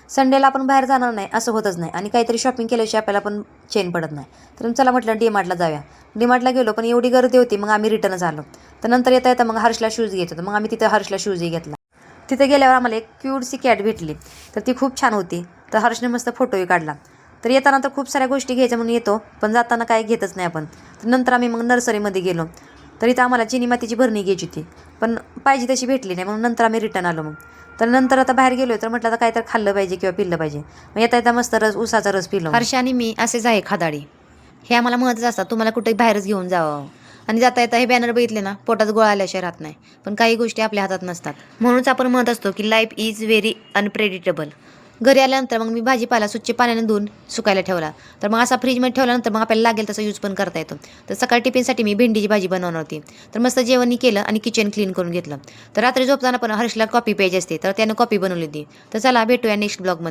संडेला आपण बाहेर जाणार नाही असं होतच नाही आणि काहीतरी शॉपिंग केल्याशिवाय आपल्याला पण चेन पडत नाही. तर चला म्हटलं डीमार्टला जाऊया. डीमार्टला गेलो पण एवढी गर्दी होती, मग आम्ही रिटर्नच आलो. तर नंतर येता येता मग हर्षला शूज घेत होतो. मग आम्ही तिथं हर्षला शूजही घेतला. तिथे गेल्यावर आम्हाला एक क्यूटसी कॅट भेटली. तर ती खूप छान होती. तर हर्षने मस्त फोटोही काढला. तर येताना तर खूप साऱ्या गोष्टी घ्यायच्या म्हणून येतो, पण जाताना काय घेतच नाही आपण. तर नंतर आम्ही मग नर्सरीमध्ये गेलो. तर इथं आम्हाला चिनी मातीची भरणी घ्यायची होती, पण पाहिजे तशी भेटली नाही, म्हणून नंतर आम्ही रिटर्न आलो. मग तर नंतर आता बाहेर गेलो तर म्हटलं आता काय तर खाल्लं पाहिजे किंवा पिल्लं पाहिजे. मग येता येता मस्त उसाचा रस पिलो. हर्ष आणि मी असेच आहे खादाडी. हे आम्हाला महत्त्वाचं असतात, तुम्हाला कुठे बाहेरच घेऊन जावं. आणि जाता येता हे बॅनर बघितले ना, पोटात गोळा आल्याशिवाय राहत नाही. पण काही गोष्टी आपल्या हातात नसतात. म्हणूनच आपण म्हणत असतो की लाईफ इज व्हेरी अनप्रेडिक्टेबल. घरी आल्यानंतर मग मी भाजीपाला स्वच्छ पाण्याने धुवून सुकायला ठेवला. तर मग असा फ्रीजमध्ये ठेवल्यानंतर मग आपल्याला लागेल तसं यूज पण करता येतो. तर सकाळी टिफिनसाठी मी भेंडीची भाजी बनवणार होती. तर मस्त जेवणही केलं आणि किचन क्लीन करून घेतलं. तर रात्री झोपताना पण हर्षला कॉफी प्यायची असते, तर त्यानं कॉफी बनवली होती. तर चला भेटूया नेक्स्ट ब्लॉगमध्ये.